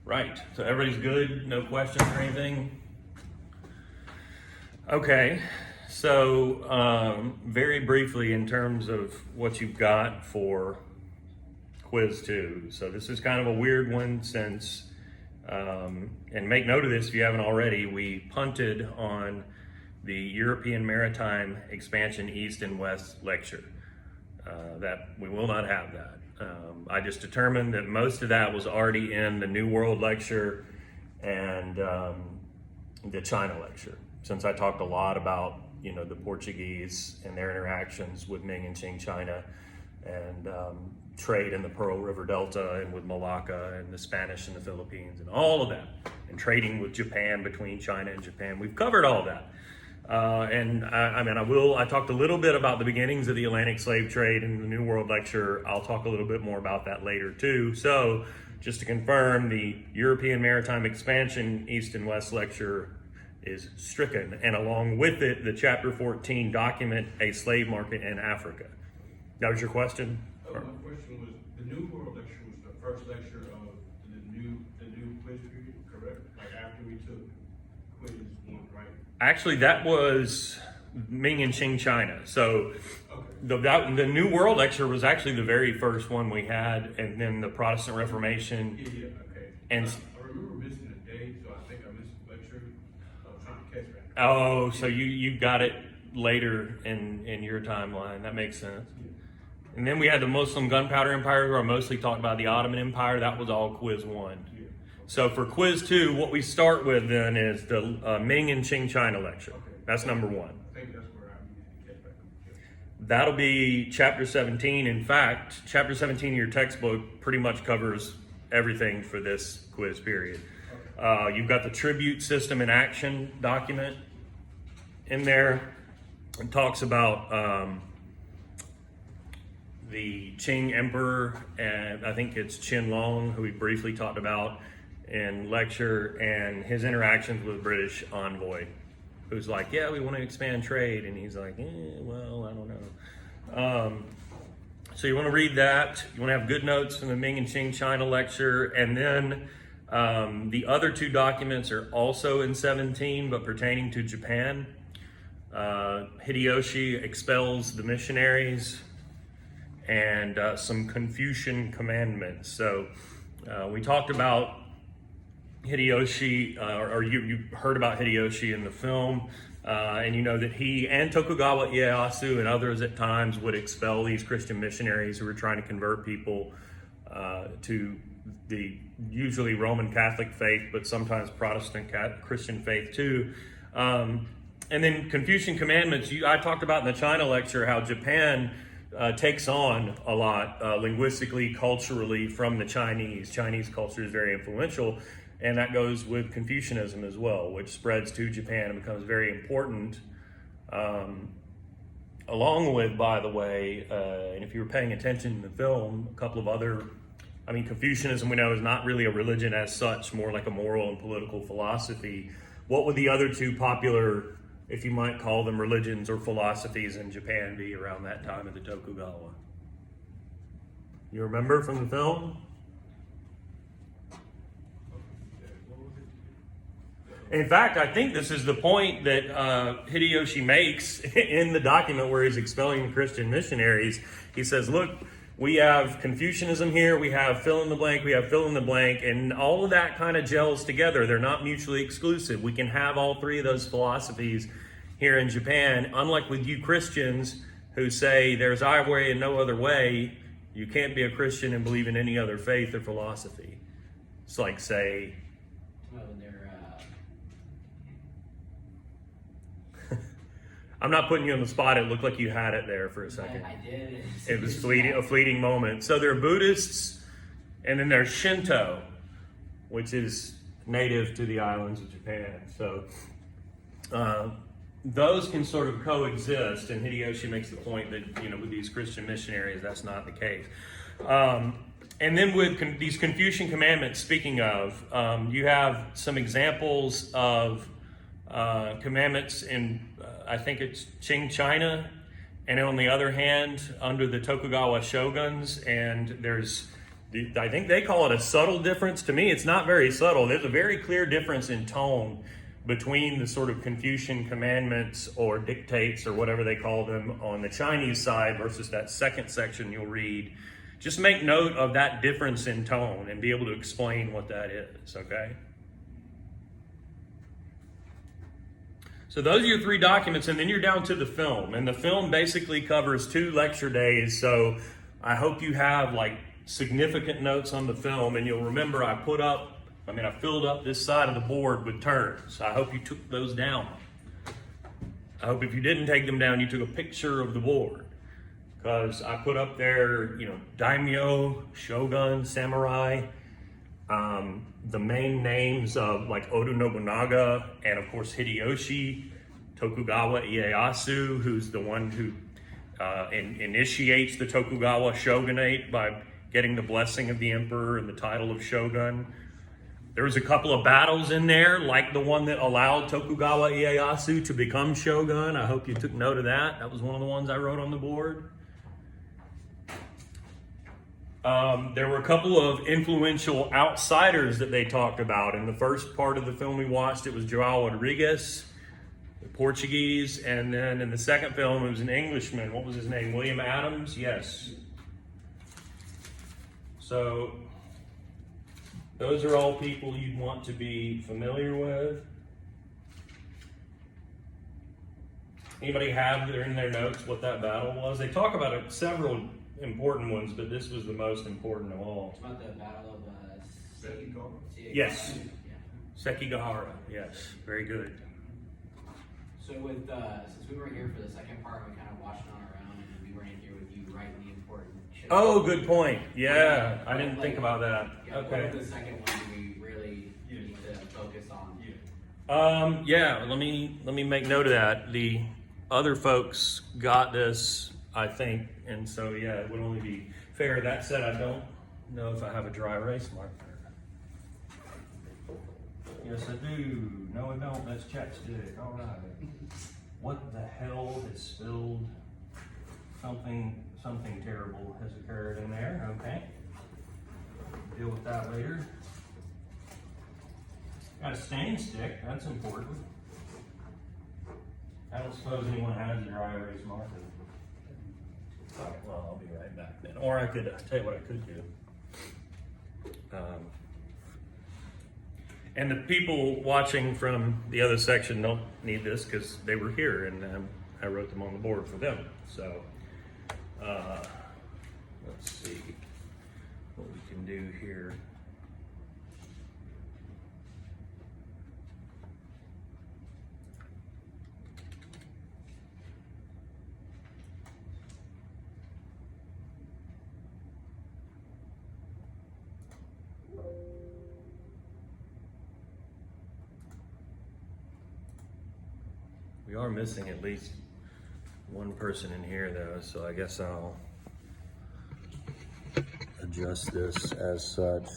Right, so everybody's good, no questions or anything? Okay, so very briefly in terms of what you've got for quiz 2. So this is kind of a weird one since, and make note of this if you haven't already, we punted on the European Maritime Expansion East and West lecture. That we will not have that. I just determined that most of that was already in the New World lecture and the China lecture, since I talked a lot about the Portuguese and their interactions with Ming and Qing China and trade in the Pearl River Delta and with Malacca and the Spanish and the Philippines and all of that, and trading with Japan between China and Japan. We've covered all that. I talked a little bit about the beginnings of the Atlantic slave trade in the New World lecture. I'll talk a little bit more about that later too. So just to confirm, the European Maritime Expansion East and West lecture is stricken, and along with it, the chapter 14 document, A Slave Market in Africa. That was your question? My question was, the New World lecture was the first lecture of the new quiz period, correct? Like after we took quiz 1, right? Actually, that was Ming and Qing China. So Okay. the New World lecture was actually the very first one we had, and then the Protestant Reformation. Yeah, okay. And I remember missing a day, so I think I missed the lecture. I was trying to catch that. oh, so you got it later in your timeline. That makes sense. And then we had the Muslim Gunpowder Empire, where I mostly talked about the Ottoman Empire. That was all quiz 1. Yeah. So for quiz 2, what we start with then is the Ming and Qing China lecture. Okay. That's number 1. I think that's where I needed to catch back up. Yeah. That'll be chapter 17. In fact, chapter 17 of your textbook pretty much covers everything for this quiz period. You've got the tribute system in action document in there. It talks about the Qing Emperor, and I think it's Qian Long, who we briefly talked about in lecture, and his interactions with British envoy, who's like, yeah, we want to expand trade, and he's like, well, I don't know. So you want to read that. You want to have good notes from the Ming and Qing China lecture, and then the other 2 documents are also in 17, but pertaining to Japan. Hideyoshi expels the missionaries, and some Confucian commandments. So we talked about Hideyoshi, or you heard about Hideyoshi in the film, and you know that he and Tokugawa Ieyasu and others at times would expel these Christian missionaries who were trying to convert people to the usually Roman Catholic faith, but sometimes Protestant Christian faith too. And then Confucian commandments, I talked about in the China lecture how Japan takes on a lot linguistically, culturally from the Chinese. Chinese culture is very influential, and that goes with Confucianism as well, which spreads to Japan and becomes very important. Along with, by the way, and if you were paying attention in the film, a couple of other, Confucianism we know is not really a religion as such, more like a moral and political philosophy. What would the other 2 popular, if you might call them religions or philosophies in Japan, be around that time of the Tokugawa? You remember from the film? In fact, I think this is the point that Hideyoshi makes in the document where he's expelling Christian missionaries. He says, look, we have Confucianism here, we have fill in the blank, we have fill in the blank, and all of that kind of gels together. They're not mutually exclusive. We can have all 3 of those philosophies here in Japan. Unlike with you Christians who say there's our way and no other way, you can't be a Christian and believe in any other faith or philosophy. It's like, say, I'm not putting you on the spot. It looked like you had it there for a second. I did. It was a fleeting moment. So there are Buddhists, and then there's Shinto, which is native to the islands of Japan. So those can sort of coexist, and Hideyoshi makes the point that, with these Christian missionaries, that's not the case. And then with these Confucian commandments, speaking of, you have some examples of commandments in, I think it's Qing China, and on the other hand, under the Tokugawa shoguns, and there's I think they call it a subtle difference. To me, it's not very subtle. There's a very clear difference in tone between the sort of Confucian commandments or dictates or whatever they call them on the Chinese side versus that second section you'll read. Just make note of that difference in tone and be able to explain what that is, okay? So those are your 3 documents, and then you're down to the film. And the film basically covers 2 lecture days, so I hope you have like significant notes on the film, and you'll remember I filled up this side of the board with terms. I hope you took those down. I hope if you didn't take them down, you took a picture of the board. Because I put up there, daimyo, shogun, samurai, the main names of like Oda Nobunaga, and of course Hideyoshi, Tokugawa Ieyasu, who's the one who initiates the Tokugawa shogunate by getting the blessing of the emperor and the title of shogun. There was a couple of battles in there, like the one that allowed Tokugawa Ieyasu to become shogun. I hope you took note of that. That was one of the ones I wrote on the board. There were a couple of influential outsiders that they talked about. In the first part of the film we watched, it was João Rodrigues, the Portuguese, and then in the second film, it was an Englishman. What was his name? William Adams? Yes. So, those are all people you'd want to be familiar with. Anybody have there in their notes what that battle was? They talk about it, several important ones, but this was the most important of all. It's about the Battle of Sekigahara? Yes. Yeah. Sekigahara, yes. Very good. So with since we were here for the second part, we kind of watched it on our own, and we weren't here with you writing the important shit. Oh, good point. Yeah, I didn't think about that. Yeah, Okay. what was the second one we really need to focus on? Let me make note of that. The other folks got this, I think, and so yeah, it would only be fair. That said, I don't know if I have a dry erase marker. Yes, I do. No, I don't. That's chapstick. All right. What the hell has spilled? Something terrible has occurred in there. Okay. Deal with that later. Got a stain stick. That's important. I don't suppose anyone has a dry erase marker. All right, well, I'll be right back then. Or I could tell you what I could do. And the people watching from the other section don't need this because they were here and I wrote them on the board for them. So let's see what we can do here. We are missing at least one person in here though, so I guess I'll adjust this as such.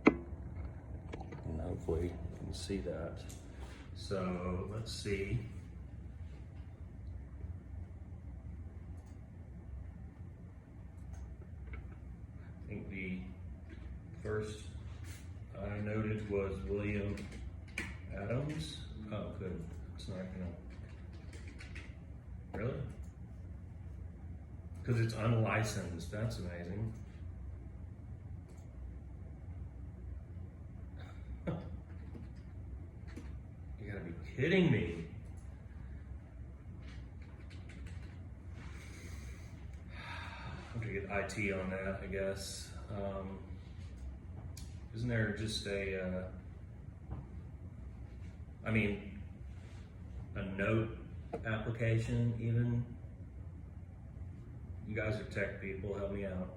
And hopefully you can see that. So let's see. I think the first I noted was William Adams. Oh, good. It's not gonna. Really? Because it's unlicensed. That's amazing. You gotta be kidding me. I'm gonna get IT on that, I guess. Isn't there just a note application even? You guys are tech people, help me out.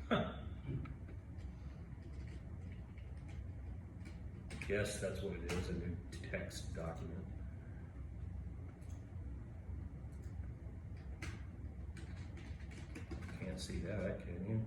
Huh. Yes, that's what it is, a new text document. Can't see that, can you?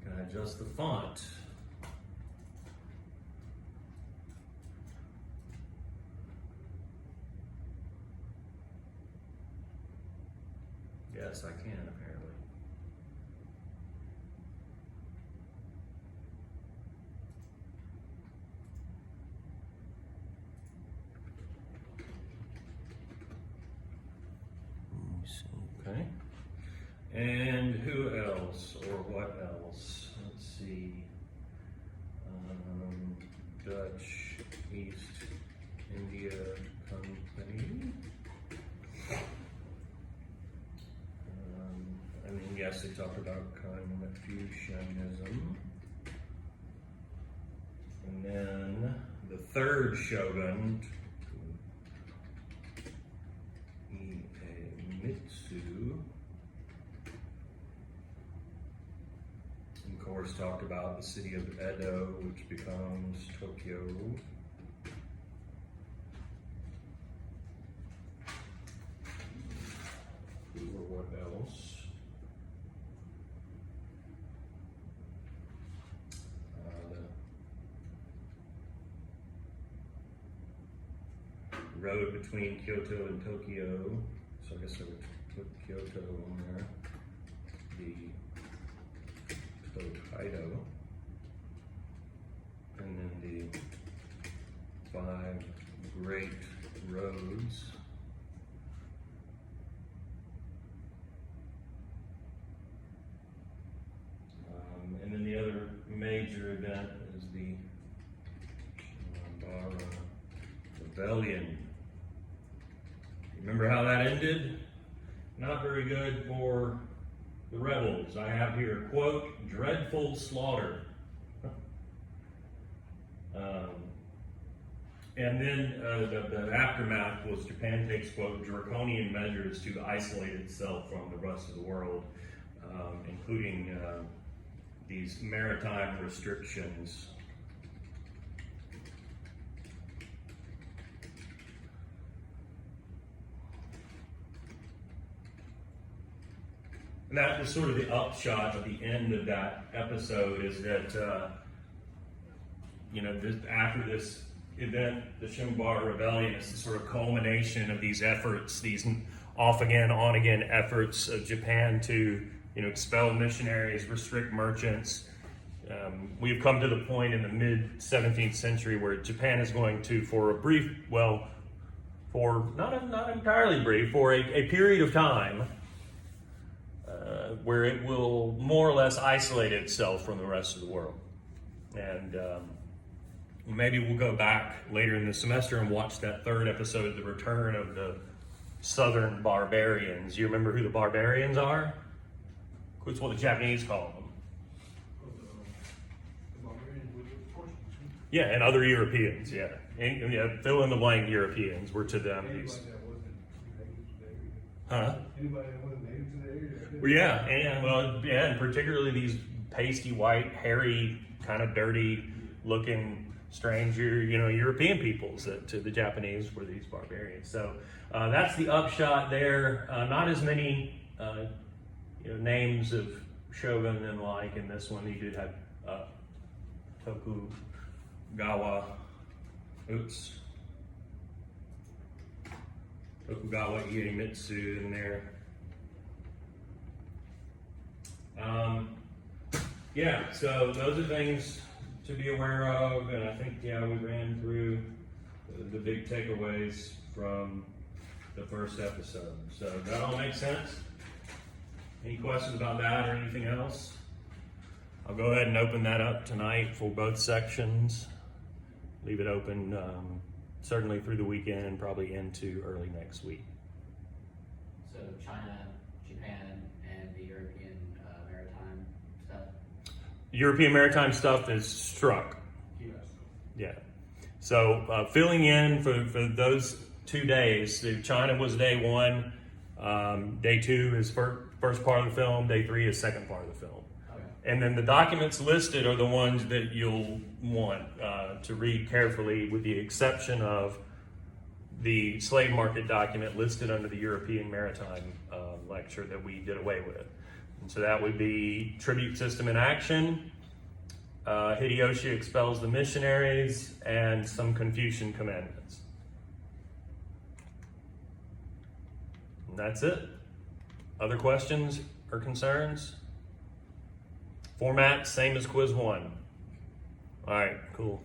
Can I adjust the font? Yes, I can apparently. Let me see. Okay. And who else or what else? Let's see. Dutch East India Company. I mean, yes, they talk about Confucianism. And then the third shogun, Iemitsu, of course, talked about the city of Edo, which becomes Tokyo. Or what else? The road between Kyoto and Tokyo, so I guess I would put Kyoto on there. The Tokaido, and then the 5 great roads. And then the other major event is the Shimabara Rebellion. Remember how that ended? Not very good for the rebels. I have here, quote, dreadful slaughter. And then the aftermath was Japan takes, quote, draconian measures to isolate itself from the rest of the world, including these maritime restrictions. And that was sort of the upshot of the end of that episode, is that, after this event, the Shimabara Rebellion is the sort of culmination of these efforts, these off again, on again efforts of Japan to, expel missionaries, restrict merchants. We've come to the point in the mid 17th century where Japan is going to, for a brief, for not entirely brief, for a period of time, where it will more or less isolate itself from the rest of the world. And maybe we'll go back later in the semester and watch that third episode, The Return of the Southern Barbarians. You remember who the barbarians are? It's what the Japanese call them. The barbarians were the Portuguese. Yeah, and other Europeans, yeah. And, fill in the blank Europeans were to them these. Anybody that wasn't native to the area. Huh? Anybody that wasn't native to the area. Well, and particularly these pasty white, hairy, kind of dirty looking stranger, European peoples that to the Japanese were these barbarians. So that's the upshot there. Not as many names of shogun and like in this one. You did have Tokugawa Iemitsu in there. So those are things to be aware of, and I think, we ran through the big takeaways from the first episode. So that all makes sense? Any questions about that or anything else? I'll go ahead and open that up tonight for both sections. Leave it open certainly through the weekend and probably into early next week. So China, Japan, and the European maritime stuff? European maritime stuff is struck. Yes. Yeah. So filling in for those 2 days, China was day 1, day 2 is first part of the film, day 3 is second part of the film. Okay. And then the documents listed are the ones that you'll want to read carefully, with the exception of the slave market document listed under the European Maritime lecture that we did away with. And so that would be Tribute System in Action, Hideyoshi Expels the Missionaries, and some Confucian Commandments. And that's it. Other questions or concerns? Format, same as quiz 1. All right, cool.